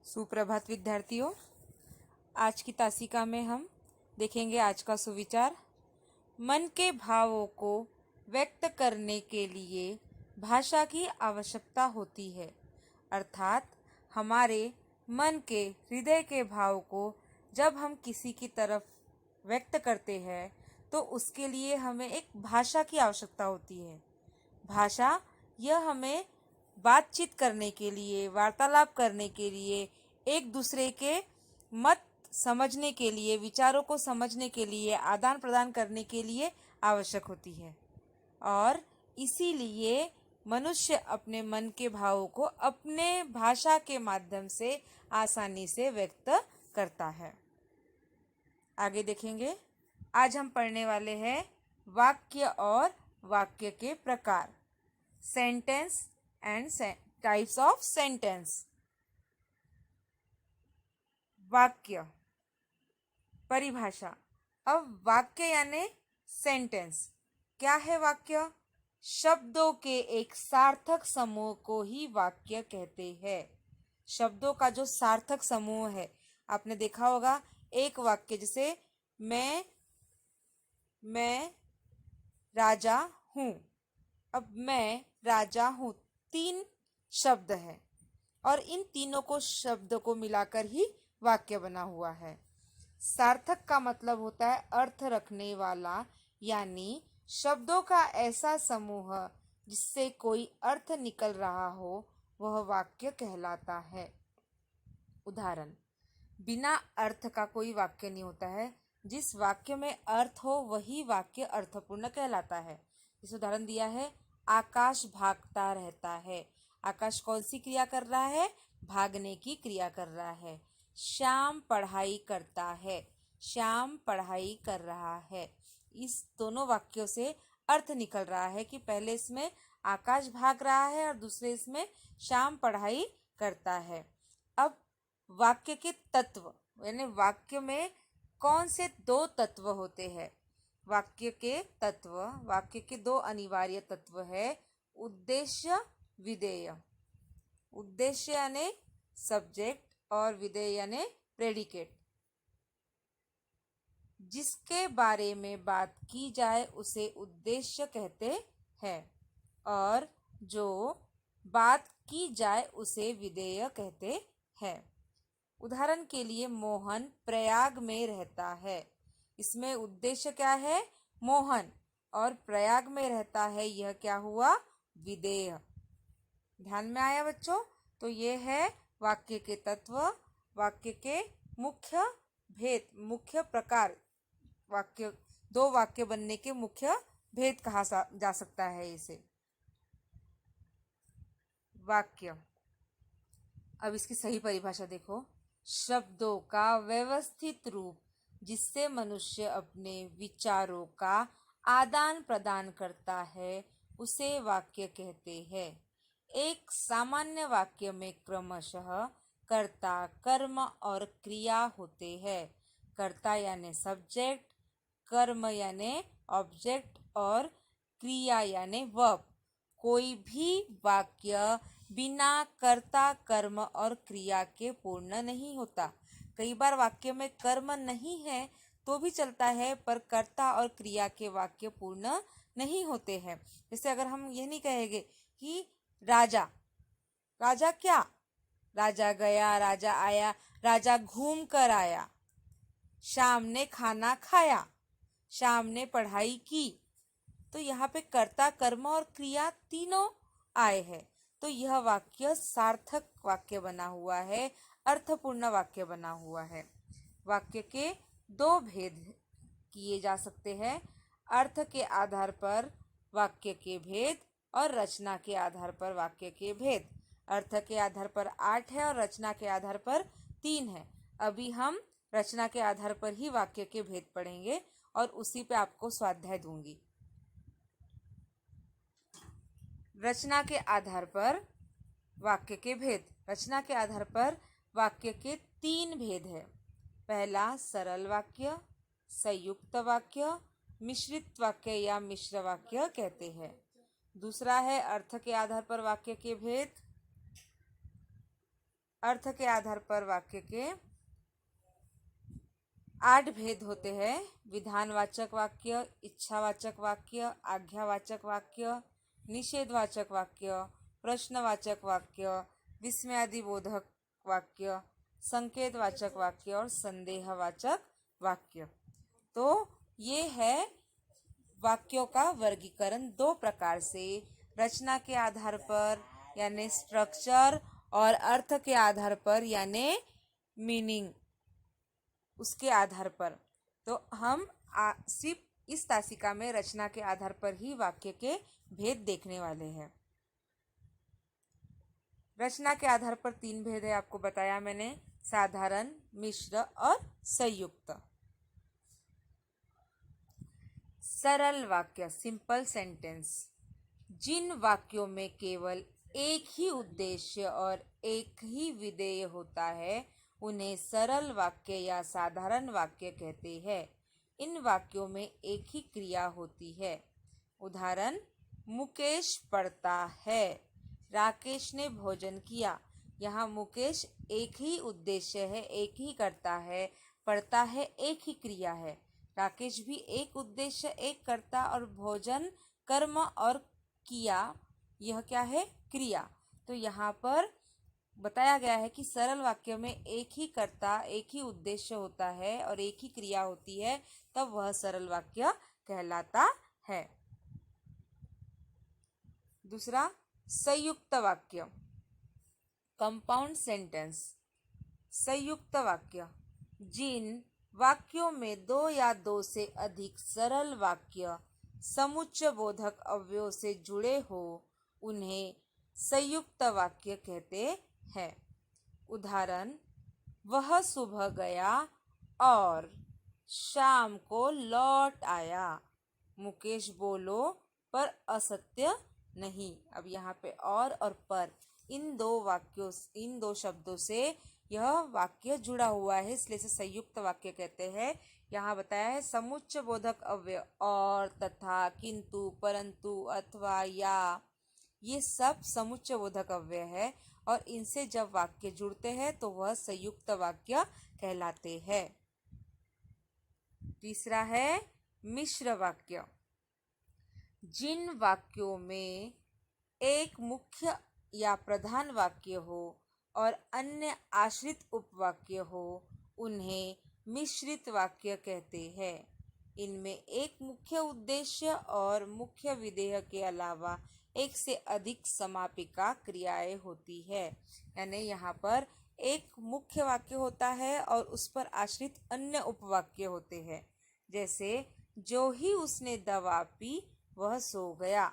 सुप्रभात विद्यार्थियों। आज की तासिका में हम देखेंगे आज का सुविचार। मन के भावों को व्यक्त करने के लिए भाषा की आवश्यकता होती है। अर्थात हमारे मन के हृदय के भाव को जब हम किसी की तरफ व्यक्त करते हैं तो उसके लिए हमें एक भाषा की आवश्यकता होती है। भाषा यह हमें बातचीत करने के लिए, वार्तालाप करने के लिए, एक दूसरे के मत समझने के लिए, विचारों को समझने के लिए, आदान प्रदान करने के लिए आवश्यक होती है। और इसीलिए मनुष्य अपने मन के भावों को अपने भाषा के माध्यम से आसानी से व्यक्त करता है। आगे देखेंगे। आज हम पढ़ने वाले हैं वाक्य और वाक्य के प्रकार, sentence and types of sentence. वाक्य परिभाषा। अब वाक्य यानी सेंटेंस। क्या है वाक्य? शब्दों के एक सार्थक समूह को ही वाक्य कहते हैं। शब्दों का जो सार्थक समूह है, आपने देखा होगा एक वाक्य जैसे मैं राजा हूँ। अब मैं राजा हूँ 3 शब्द है और इन तीनों को शब्द को मिलाकर ही वाक्य बना हुआ है। सार्थक का मतलब होता है अर्थ रखने वाला, यानी शब्दों का ऐसा समूह जिससे कोई अर्थ निकल रहा हो, वह वाक्य कहलाता है। उदाहरण, बिना अर्थ का कोई वाक्य नहीं होता है। जिस वाक्य में अर्थ हो वही वाक्य अर्थपूर्ण कहलाता है। इस उदाहरण दिया है, आकाश भागता रहता है। आकाश कौन सी क्रिया कर रहा है? भागने की क्रिया कर रहा है। श्याम पढ़ाई करता है। श्याम पढ़ाई कर रहा है। इस दोनों वाक्यों से अर्थ निकल रहा है कि पहले इसमें आकाश भाग रहा है और दूसरे इसमें श्याम पढ़ाई करता है। अब वाक्य के तत्व, यानी वाक्य में कौन से 2 तत्व होते हैं? वाक्य के तत्व, वाक्य के 2 अनिवार्य तत्व है, उद्देश्य, विधेय। उद्देश्य यानी सब्जेक्ट और विधेय यानी प्रेडिकेट। जिसके बारे में बात की जाए उसे उद्देश्य कहते हैं और जो बात की जाए उसे विधेय कहते हैं। उदाहरण के लिए, मोहन प्रयाग में रहता है। इसमें उद्देश्य क्या है? मोहन, और प्रयाग में रहता है, यह क्या हुआ? विधेय। ध्यान में आया बच्चों? तो ये है वाक्य के तत्व, वाक्य के मुख्य भेद, मुख्य प्रकार। वाक्य 2 वाक्य बनने के मुख्य भेद कहा जा सकता है इसे। वाक्य, अब इसकी सही परिभाषा देखो। शब्दों का व्यवस्थित रूप जिससे मनुष्य अपने विचारों का आदान प्रदान करता है, उसे वाक्य कहते हैं। एक सामान्य वाक्य में क्रमशः कर्ता, कर्म और क्रिया होते हैं। कर्ता यानी सब्जेक्ट, कर्म यानी ऑब्जेक्ट और क्रिया यानी वर्ब। कोई भी वाक्य बिना कर्ता, कर्म और क्रिया के पूर्ण नहीं होता। कई बार वाक्य में कर्म नहीं है तो भी चलता है, पर कर्ता और क्रिया के वाक्य पूर्ण नहीं होते हैं। जैसे अगर हम यह नहीं कहेंगे कि राजा, राजा क्या? राजा गया, राजा आया, राजा घूम कर आया। शाम ने खाना खाया, शाम ने पढ़ाई की। तो यहाँ पे कर्ता, कर्म और क्रिया तीनों आए हैं। तो यह वाक्य सार्थक वाक्य बना हुआ है, अर्थपूर्ण वाक्य बना हुआ है। वाक्य के 2 भेद किए जा सकते हैं, अर्थ के आधार पर वाक्य के भेद और रचना के आधार पर वाक्य के भेद। अर्थ के आधार पर 8 है और रचना के आधार पर 3 है। अभी हम रचना के आधार पर ही वाक्य के भेद पढ़ेंगे और उसी पे आपको स्वाध्याय दूंगी। रचना के आधार पर वाक्य के भेद। रचना के आधार पर वाक्य के 3 भेद है। पहला सरल वाक्य, संयुक्त वाक्य, मिश्रित वाक्य या मिश्र वाक्य कहते हैं। दूसरा है अर्थ के आधार पर वाक्य के भेद। अर्थ के आधार पर वाक्य के 8 भेद होते हैं। विधानवाचक वाक्य, इच्छावाचक वाक्य, आज्ञावाचक वाक्य, निषेधवाचक वाक्य, प्रश्नवाचक वाक्य, विस्मयादिबोधक वाक्य, संकेतवाचक वाक्य और संदेहवाचक वाक्य। तो ये है वाक्यों का वर्गीकरण 2 प्रकार से, रचना के आधार पर यानी स्ट्रक्चर और अर्थ के आधार पर यानी मीनिंग, उसके आधार पर। तो हम सिर्फ इस तासिका में रचना के आधार पर ही वाक्य के भेद देखने वाले हैं। रचना के आधार पर 3 भेद है, आपको बताया मैंने, साधारण, मिश्र और संयुक्त। सरल वाक्य, सिंपल सेंटेंस, जिन वाक्यों में केवल एक ही उद्देश्य और एक ही विधेय होता है उन्हें सरल वाक्य या साधारण वाक्य कहते हैं। इन वाक्यों में एक ही क्रिया होती है। उदाहरण, मुकेश पढ़ता है, राकेश ने भोजन किया। यहाँ मुकेश एक ही उद्देश्य है, एक ही करता है, पढ़ता है एक ही क्रिया है। राकेश भी एक उद्देश्य, एक करता और भोजन कर्म और किया, यह क्या है, क्रिया। तो यहाँ पर बताया गया है कि सरल वाक्य में एक ही कर्ता, एक ही उद्देश्य होता है और एक ही क्रिया होती है, तब वह सरल वाक्य कहलाता है। दूसरा, संयुक्त वाक्य, कंपाउंड सेंटेंस। संयुक्त वाक्य, जिन वाक्यों में 2 या 2 से अधिक सरल वाक्य समुच्चय बोधक अवयव से जुड़े हो उन्हें संयुक्त वाक्य कहते हैं। उदाहरण, वह सुबह गया और शाम को लौट आया। मुकेश बोलो पर असत्य नहीं। अब यहाँ पे और पर, इन दो शब्दों से यह वाक्य जुड़ा हुआ है, इसलिए इसे संयुक्त वाक्य कहते हैं। यहाँ बताया है समुच्चय बोधक अव्यय और, तथा, किंतु, परंतु, अथवा, या, ये सब समुच्चय बोधक अव्यय है और इनसे जब वाक्य जुड़ते हैं तो वह संयुक्त वाक्य कहलाते हैं। तीसरा है मिश्र वाक्य, जिन वाक्यों में एक मुख्य या प्रधान वाक्य हो और अन्य आश्रित उपवाक्य हो उन्हें मिश्रित वाक्य कहते हैं। इनमें एक मुख्य उद्देश्य और मुख्य विधेय के अलावा एक से अधिक समापिका क्रियाएं होती है। यानी यहाँ पर एक मुख्य वाक्य होता है और उस पर आश्रित अन्य उपवाक्य होते हैं। जैसे, जो ही उसने दवा पी वह सो गया।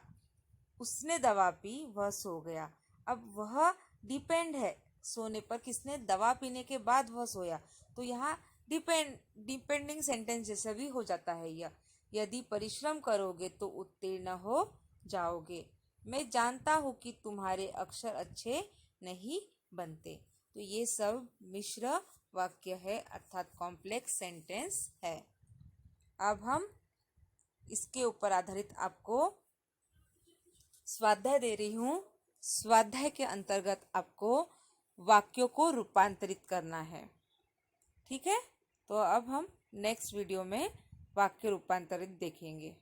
उसने दवा पी वह सो गया। अब वह डिपेंड है सोने पर, किसने, दवा पीने के बाद वह सोया। तो यहाँ डिपेंडिंग सेंटेंस जैसा भी हो जाता है यह। यदि परिश्रम करोगे तो उत्तीर्ण हो जाओगे। मैं जानता हूँ कि तुम्हारे अक्षर अच्छे नहीं बनते। तो ये सब मिश्र वाक्य है, अर्थात कॉम्प्लेक्स सेंटेंस है। अब हम इसके ऊपर आधारित आपको स्वाध्याय दे रही हूँ। स्वाध्याय के अंतर्गत आपको वाक्यों को रूपांतरित करना है। ठीक है, तो अब हम नेक्स्ट वीडियो में वाक्य रूपांतरित देखेंगे।